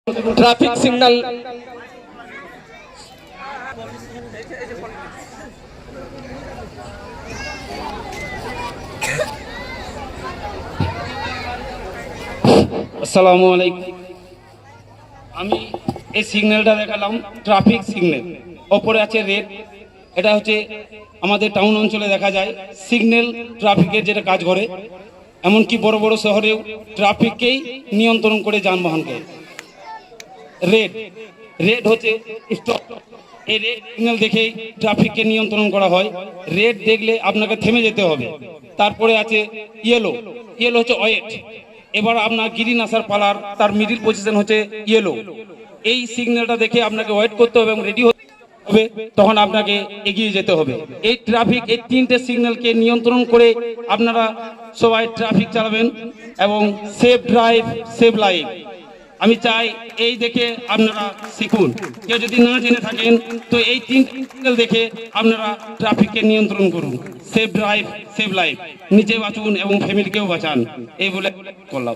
Traffic signal আসসালামু আলাইকুম। আমি এই সিগন্যালটা দেখালাম ট্রাফিক সিগন্যাল, ওপরে আছে রেড। এটা হচ্ছে আমাদের টাউন অঞ্চলে দেখা যায় সিগন্যাল ট্রাফিকের যেটা কাজ করে, এমনকি বড় বড় শহরেও ট্রাফিককেই নিয়ন্ত্রণ করে যানবাহনকে। রেড রেড হচ্ছে স্টপ। এই রেড সিগন্যাল দেখেই ট্রাফিককে নিয়ন্ত্রণ করা হয়। রেড দেখলে আপনাকে থেমে যেতে হবে। তারপরে আছে ইয়েলো। ইয়েলো হচ্ছে ওয়েট। এবার আপনার গ্রিন আসার পালার, তার মিডিল পজিশন হচ্ছে ইয়েলো। এই সিগন্যালটা দেখে আপনাকে ওয়েট করতে হবে এবং রেডি হবে, তখন আপনাকে এগিয়ে যেতে হবে। এই ট্রাফিক, এই তিনটে সিগন্যালকে নিয়ন্ত্রণ করে আপনারা সবাই ট্রাফিক চালাবেন এবং সেফ ড্রাইভ সেভ লাইফ। আমি চাই এই দেখে আপনারা শিখুন। কেউ যদি না জেনে থাকেন তো এই তিনটে সিগন্যাল দেখে আপনারা ট্রাফিককে নিয়ন্ত্রণ করুন। Safe drive save life. নিজে বাঁচুন এবং ফ্যামিলিকেও বাঁচান, এই বলে করলাম।